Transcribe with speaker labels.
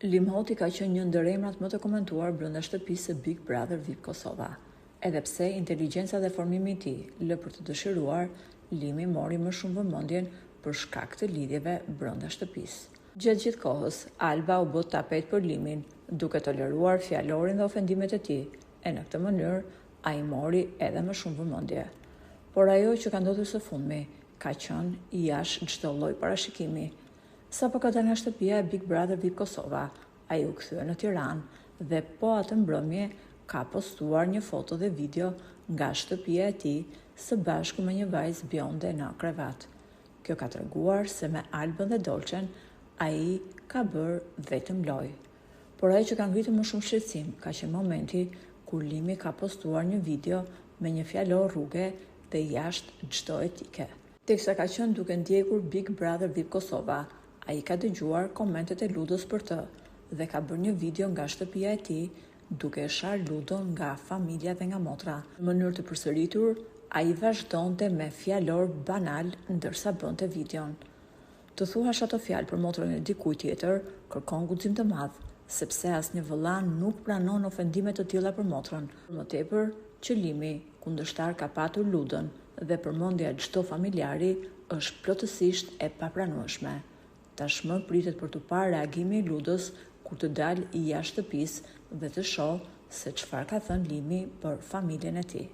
Speaker 1: Limhoti ka qenë një ndër emrat më të komentuar brenda shtëpisë së Big Brother VIP Kosova. Edhe pse inteligjenca dhe formimi i tij lë për të dëshiruar, Limi mori më shumë vëmendjen për shkak të lidhjeve brenda shtëpisë. Gjatë gjithë kohës, Alba u bë tapet për Limin, duke toleruar fjalorin dhe ofendimet e tij, e në këtë mënyrë ai mori edhe më shumë vëmendje. Por ajo që ka ndodhur së fundmi ka qenë jashtë çdo lloj parashikimi. Sapo ka dalë nga shtëpia e Big Brother VIP Kosova, ai u kthye në Tiranë dhe po atë mbrëmje ka postuar një foto dhe video nga shtëpia e tij së bashku me një vajzë bjonde në krevat. Kjo ka treguar se me Albën dhe Dolçen ai ka bërë vetëm lojë. Por ai që ka ngritur më shumë shqetësim ka qenë momenti kur Limi ka postuar një video me një fjalor rruge dhe jashtë çdo etike. Teksa ka qenë duke ndjekur Big Brother VIP Kosova, ai ka dëgjuar komentet e Ludës për të dhe ka bërë një video nga shtëpia e tij duke e sharë Ludën nga familja dhe nga motra. Në mënyrë të përsëritur, ai vazhdonte me fjalor banal ndërsa bënte videon. Të thuash ato fjalë për motrën e dikujt tjetër kërkon guxim të madh, sepse asnjë vëllan nuk pranon ofendime të tilla për motrën. Më tepër që Limi, kundërshtar, ka patur Ludën dhe përmendja çdo familjari është plotësisht e papranueshme. Tashmë pritet për të parë reagimin e Ludës kur të dalë jashtë shtëpisë dhe të shohë se çfarë ka thënë Limi për familjen e tij.